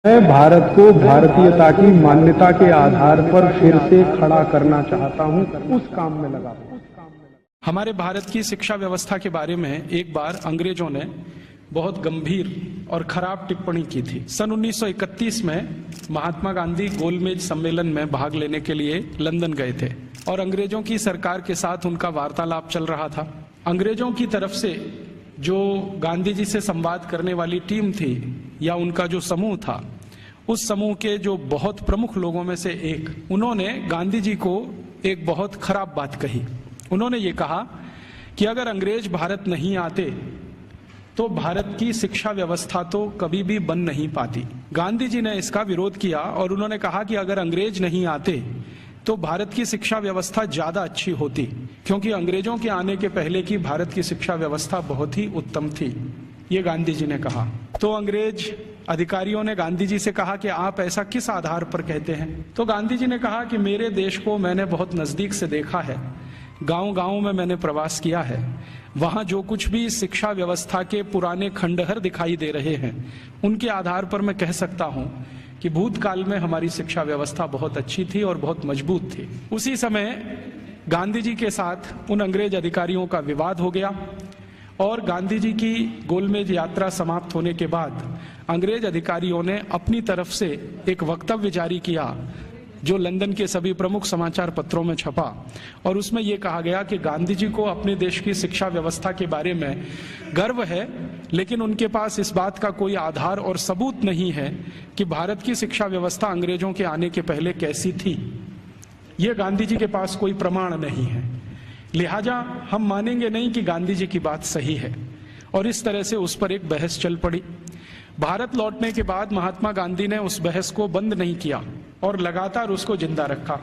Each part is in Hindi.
मैं भारत को भारतीयता की मान्यता के आधार पर फिर से खड़ा करना चाहता हूं, उस काम में लगा हूं। हमारे भारत की शिक्षा व्यवस्था के बारे में एक बार अंग्रेजों ने बहुत गंभीर और खराब टिप्पणी की थी। सन 1931 में महात्मा गांधी गोलमेज सम्मेलन में भाग लेने के लिए लंदन गए थे और अंग्रेजों की सरकार के साथ उनका वार्तालाप चल रहा था। अंग्रेजों की तरफ से जो गांधी जी से संवाद करने वाली टीम थी या उनका जो समूह था, उस समूह के जो बहुत प्रमुख लोगों में से एक, उन्होंने गांधी जी को एक बहुत खराब बात कही। उन्होंने ये कहा कि अगर अंग्रेज भारत नहीं आते तो भारत की शिक्षा व्यवस्था तो कभी भी बन नहीं पाती। गांधी जी ने इसका विरोध किया और उन्होंने कहा कि अगर अंग्रेज नहीं आते तो भारत की शिक्षा व्यवस्था ज्यादा अच्छी होती, क्योंकि अंग्रेजों के आने के पहले की भारत की शिक्षा व्यवस्था बहुत ही उत्तम थी। ये गांधी जी ने कहा। तो अंग्रेज अधिकारियों ने गांधी जी से कहा कि आप ऐसा किस आधार पर कहते हैं? तो गांधी जी ने कहा कि मेरे देश को मैंने बहुत नजदीक से देखा है, गांव-गांव में मैंने प्रवास किया है, वहां जो कुछ भी शिक्षा व्यवस्था के पुराने खंडहर दिखाई दे रहे हैं, उनके आधार पर मैं कह सकता हूं कि भूतकाल में हमारी शिक्षा व्यवस्था बहुत अच्छी थी और बहुत मजबूत थी। उसी समय गांधी जी के साथ उन अंग्रेज अधिकारियों का विवाद हो गया और गांधी जी की गोलमेज यात्रा समाप्त होने के बाद अंग्रेज अधिकारियों ने अपनी तरफ से एक वक्तव्य जारी किया जो लंदन के सभी प्रमुख समाचार पत्रों में छपा, और उसमें यह कहा गया कि गांधी जी को अपने देश की शिक्षा व्यवस्था के बारे में गर्व है, लेकिन उनके पास इस बात का कोई आधार और सबूत नहीं है कि भारत की शिक्षा व्यवस्था अंग्रेजों के आने के पहले कैसी थी। ये गांधी जी के पास कोई प्रमाण नहीं है, लिहाजा हम मानेंगे नहीं कि गांधी जी की बात सही है। और इस तरह से उस पर एक बहस चल पड़ी। भारत लौटने के बाद महात्मा गांधी ने उस बहस को बंद नहीं किया और लगातार उसको जिंदा रखा।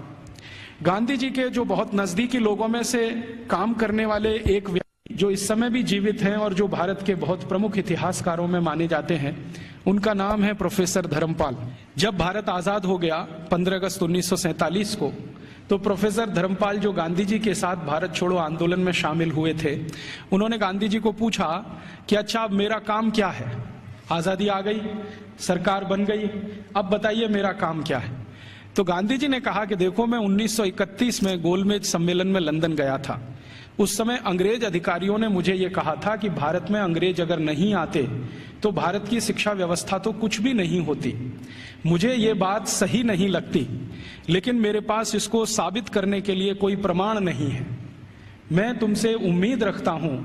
गांधी जी के जो बहुत नजदीकी लोगों में से काम करने वाले एक व्यक्ति जो इस समय भी जीवित हैं और जो भारत के बहुत प्रमुख इतिहासकारों में माने जाते हैं, उनका नाम है प्रोफेसर धर्मपाल। जब भारत आजाद हो गया 15 अगस्त 1947 को, तो प्रोफेसर धर्मपाल जो गांधी जी के साथ भारत छोड़ो आंदोलन में शामिल हुए थे, उन्होंने गांधी जी को पूछा कि अच्छा अब मेरा काम क्या है? आजादी आ गई, सरकार बन गई, अब बताइए मेरा काम क्या है? तो गांधी जी ने कहा कि देखो, मैं 1931 में गोलमेज सम्मेलन में लंदन गया था। उस समय अंग्रेज अधिकारियों ने मुझे ये कहा था कि भारत में अंग्रेज अगर नहीं आते तो भारत की शिक्षा व्यवस्था तो कुछ भी नहीं होती। मुझे ये बात सही नहीं लगती, लेकिन मेरे पास इसको साबित करने के लिए कोई प्रमाण नहीं है। मैं तुमसे उम्मीद रखता हूं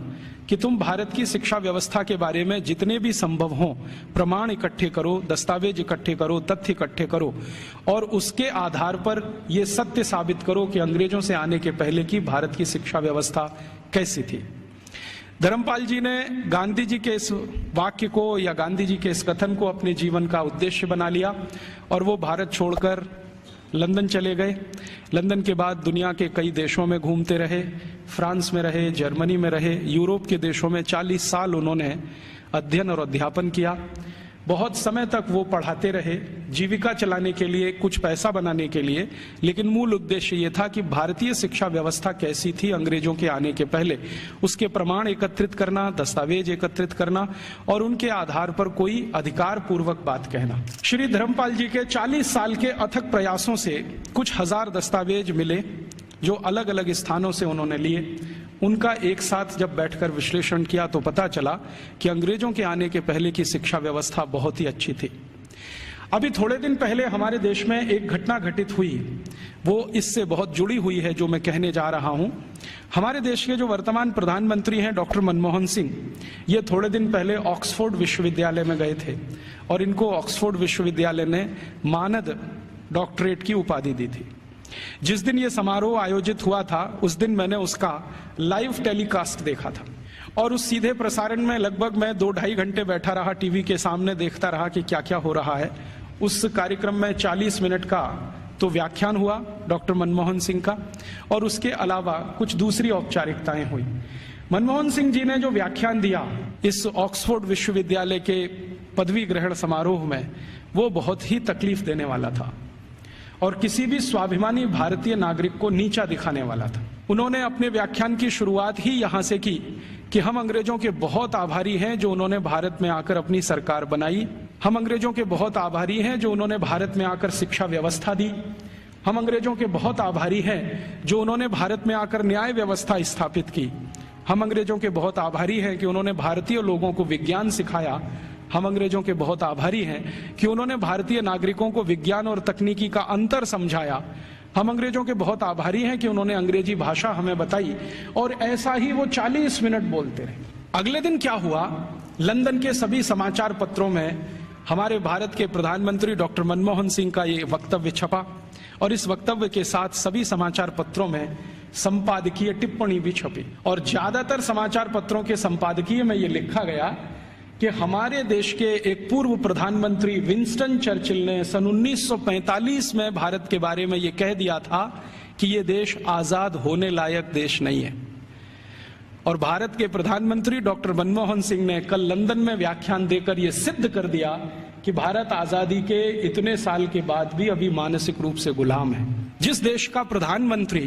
कि तुम भारत की शिक्षा व्यवस्था के बारे में जितने भी संभव हों प्रमाण इकट्ठे करो, दस्तावेज इकट्ठे करो, तथ्य इकट्ठे करो और उसके आधार पर यह सत्य साबित करो कि अंग्रेजों से आने के पहले की भारत की शिक्षा व्यवस्था कैसी थी। धर्मपाल जी ने गांधी जी के इस वाक्य को या गांधी जी के इस कथन को अपने जीवन का उद्देश्य बना लिया और वो भारत छोड़कर लंदन चले गए। लंदन के बाद दुनिया के कई देशों में घूमते रहे, फ्रांस में रहे, जर्मनी में रहे, यूरोप के देशों में 40 साल उन्होंने अध्ययन और अध्यापन किया। बहुत समय तक वो पढ़ाते रहे, जीविका चलाने के लिए, कुछ पैसा बनाने के लिए, लेकिन मूल उद्देश्य ये था कि भारतीय शिक्षा व्यवस्था कैसी थी अंग्रेजों के आने के पहले, उसके प्रमाण एकत्रित करना, दस्तावेज एकत्रित करना और उनके आधार पर कोई अधिकार पूर्वक बात कहना। श्री धर्मपाल जी के 40 साल के अथक प्रयासों से कुछ हजार दस्तावेज मिले जो अलग अलग स्थानों से उन्होंने लिए। उनका एक साथ जब बैठकर विश्लेषण किया तो पता चला कि अंग्रेजों के आने के पहले की शिक्षा व्यवस्था बहुत ही अच्छी थी। अभी थोड़े दिन पहले हमारे देश में एक घटना घटित हुई, वो इससे बहुत जुड़ी हुई है जो मैं कहने जा रहा हूं। हमारे देश के जो वर्तमान प्रधानमंत्री हैं डॉक्टर मनमोहन सिंह, ये थोड़े दिन पहले ऑक्सफोर्ड विश्वविद्यालय में गए थे और इनको ऑक्सफोर्ड विश्वविद्यालय ने मानद डॉक्टरेट की उपाधि दी थी। जिस दिन ये समारोह आयोजित हुआ था उस दिन मैंने उसका लाइव टेलीकास्ट देखा था और उस सीधे प्रसारण में लगभग मैं 2-2.5 घंटे बैठा रहा टीवी के सामने, देखता रहा कि क्या क्या हो रहा है। उस कार्यक्रम में 40 मिनट का तो व्याख्यान हुआ डॉक्टर मनमोहन सिंह का और उसके अलावा कुछ दूसरी औपचारिकताएं हुई। मनमोहन सिंह जी ने जो व्याख्यान दिया इस ऑक्सफोर्ड विश्वविद्यालय के पदवी ग्रहण समारोह में, वो बहुत ही तकलीफ देने वाला था और किसी भी स्वाभिमानी भारतीय नागरिक को नीचा दिखाने वाला था। उन्होंने अपने व्याख्यान की शुरुआत ही यहां से की कि हम अंग्रेजों के बहुत आभारी हैं जो उन्होंने भारत में आकर अपनी सरकार बनाई। हम अंग्रेजों के बहुत आभारी हैं जो उन्होंने भारत में आकर शिक्षा व्यवस्था दी। हम अंग्रेजों के बहुत आभारी हैं जो उन्होंने भारत में आकर न्याय व्यवस्था स्थापित की। हम अंग्रेजों के बहुत आभारी हैं कि उन्होंने भारतीय लोगों को विज्ञान सिखाया। हम अंग्रेजों के बहुत आभारी हैं कि उन्होंने भारतीय नागरिकों को विज्ञान और तकनीकी का अंतर समझाया। हम अंग्रेजों के बहुत आभारी हैं कि उन्होंने अंग्रेजी भाषा हमें बताई और ऐसा ही वो 40 मिनट बोलते रहे। अगले दिन क्या हुआ, लंदन के सभी समाचार पत्रों में हमारे भारत के प्रधानमंत्री डॉक्टर मनमोहन सिंह का ये वक्तव्य छपा और इस वक्तव्य के साथ सभी समाचार पत्रों में संपादकीय टिप्पणी भी छपी। और ज्यादातर समाचार पत्रों के संपादकीय में ये लिखा गया कि हमारे देश के एक पूर्व प्रधानमंत्री विंस्टन चर्चिल ने सन 1945 में भारत के बारे में ये कह दिया था कि ये देश आजाद होने लायक देश नहीं है। और भारत के प्रधानमंत्री डॉक्टर मनमोहन सिंह ने कल लंदन में व्याख्यान देकर यह सिद्ध कर दिया कि भारत आजादी के इतने साल के बाद भी अभी मानसिक रूप से गुलाम है। जिस देश का प्रधानमंत्री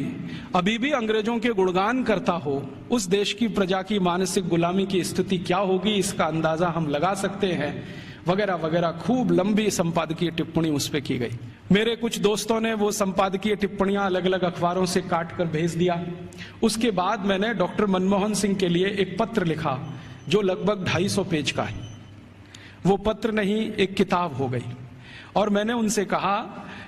अभी भी अंग्रेजों के गुणगान करता हो, उस देश की प्रजा की मानसिक गुलामी की स्थिति क्या होगी इसका अंदाजा हम लगा सकते हैं। वगैरह वगैरह खूब लंबी संपादकीय टिप्पणी उस पर की गई। मेरे कुछ दोस्तों ने वो संपादकीय टिप्पणियां अलग अलग अखबारों से काट कर भेज दिया। उसके बाद मैंने डॉक्टर मनमोहन सिंह के लिए एक पत्र लिखा जो लगभग 250 पेज का है। वो पत्र नहीं, एक किताब हो गई। और मैंने उनसे कहा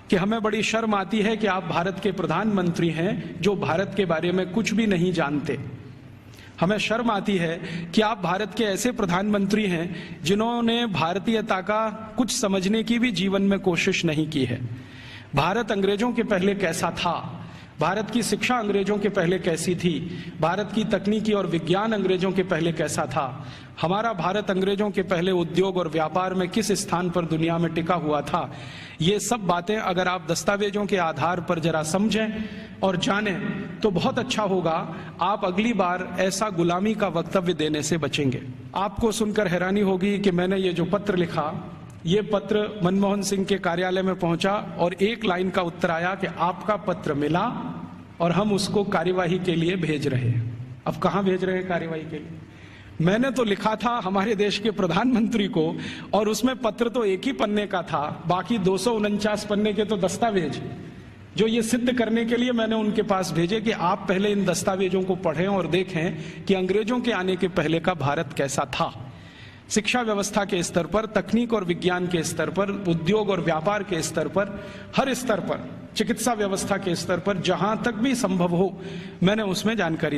कि हमें बड़ी शर्म आती है कि आप भारत के प्रधानमंत्री हैं जो भारत के बारे में कुछ भी नहीं जानते। हमें शर्म आती है कि आप भारत के ऐसे प्रधानमंत्री हैं जिन्होंने भारतीयता का कुछ समझने की भी जीवन में कोशिश नहीं की है। भारत अंग्रेजों के पहले कैसा था, भारत की शिक्षा अंग्रेजों के पहले कैसी थी, भारत की तकनीकी और विज्ञान अंग्रेजों के पहले कैसा था, हमारा भारत अंग्रेजों के पहले उद्योग और व्यापार में किस स्थान पर दुनिया में टिका हुआ था, ये सब बातें अगर आप दस्तावेजों के आधार पर जरा समझें और जानें तो बहुत अच्छा होगा। आप अगली बार ऐसा गुलामी का वक्तव्य देने से बचेंगे। आपको सुनकर हैरानी होगी कि मैंने ये जो पत्र लिखा, ये पत्र मनमोहन सिंह के कार्यालय में पहुंचा और एक लाइन का उत्तर आया कि आपका पत्र मिला और हम उसको कार्यवाही के लिए भेज रहे हैं। अब कहां भेज रहे हैं कार्यवाही के लिए? मैंने तो लिखा था हमारे देश के प्रधानमंत्री को और उसमें पत्र तो एक ही पन्ने का था, बाकी 249 पन्ने के तो दस्तावेज जो ये सिद्ध करने के लिए मैंने उनके पास भेजे कि आप पहले इन दस्तावेजों को पढ़ें और देखें कि अंग्रेजों के आने के पहले का भारत कैसा था। शिक्षा व्यवस्था के स्तर पर, तकनीक और विज्ञान के स्तर पर, उद्योग और व्यापार के स्तर पर, हर स्तर पर, चिकित्सा व्यवस्था के स्तर पर, जहां तक भी संभव हो मैंने उसमें जानकारी